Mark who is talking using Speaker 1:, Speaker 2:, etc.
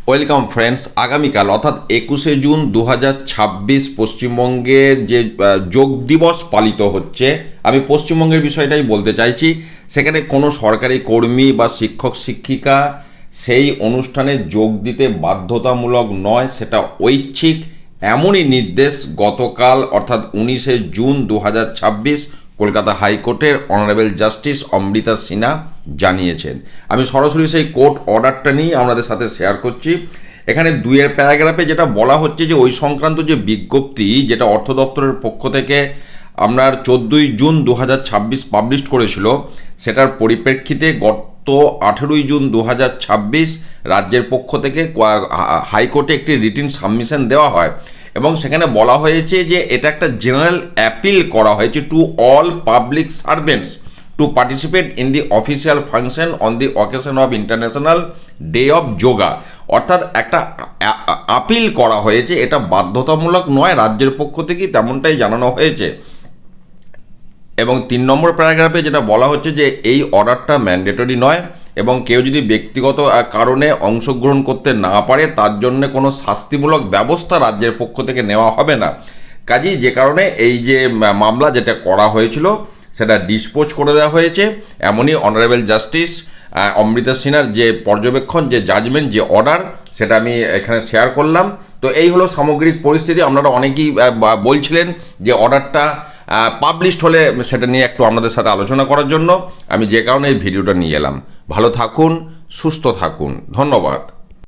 Speaker 1: Welcome friends. আগামীকাল অর্থাৎ 21শে June 2026 পশ্চিমবঙ্গের যে যোগ দিবস পালিত হচ্ছে, আমি পশ্চিমবঙ্গের বিষয়টাই বলতে চাইছি। সেখানে কোনো সরকারি কর্মী বা শিক্ষক শিক্ষিকা সেই অনুষ্ঠানে যোগ দিতে বাধ্যতামূলক নয়, সেটা ঐচ্ছিক। এমনই নির্দেশ গতকাল অর্থাৎ 19শে জুন 2026 কলকাতা হাইকোর্টের অনারেবল জাস্টিস অমৃতা সিনহা জানিয়েছেন। আমি সরাসরি সেই কোর্ট অর্ডারটা নিয়ে আপনাদের সাথে শেয়ার করছি। এখানে 2 প্যারাগ্রাফে যেটা বলা হচ্ছে যে ওই সংক্রান্ত যে বিজ্ঞপ্তি যেটা অর্থ দপ্তরের পক্ষ থেকে আপনার 14ই জুন 2026 পাবলিশ করেছিল, সেটার পরিপ্রেক্ষিতে গত 18ই জুন 2026 রাজ্যের পক্ষ থেকে হাইকোর্টে একটি রিটিন সাবমিশন দেওয়া হয় এবং সেখানে বলা হয়েছে যে এটা একটা জেনারেল অ্যাপিল করা হয়েছে to all public servants to participate in the official function on the occasion of international day of yoga. অর্থাৎ একটা আপিল করা হয়েছে, এটা বাধ্যতামূলক নয়, রাজ্যের পক্ষ থেকেই তেমনটাই জানানো হয়েছে। এবং 3 নম্বর প্যারাগ্রাফে যেটা বলা হচ্ছে যে এই অর্ডারটা ম্যান্ডেটরি নয় এবং কেউ যদি ব্যক্তিগত কারণে অংশগ্রহণ করতে না পারে তার জন্য কোনো শাস্তিমূলক ব্যবস্থা রাজ্যের পক্ষ থেকে নেওয়া হবে না। কাজেই যে কারণে এই যে মামলা যেটা করা হয়েছিল সেটা ডিসপোজ করে দেওয়া হয়েছে। এমনই অনারেবল জাস্টিস অমৃতা সিনহার যে পর্যবেক্ষণ, যে জাজমেন্ট, যে অর্ডার, সেটা আমি এখানে শেয়ার করলাম। তো এই হলো সামগ্রিক পরিস্থিতি। আপনারা অনেকেই বলছিলেন যে অর্ডারটা পাবলিশড হলে সেটা নিয়ে একটু আপনাদের সাথে আলোচনা করার জন্য আমি যে কারণে এই ভিডিওটা নিয়ে এলাম। ভালো থাকুন, সুস্থ থাকুন, ধন্যবাদ।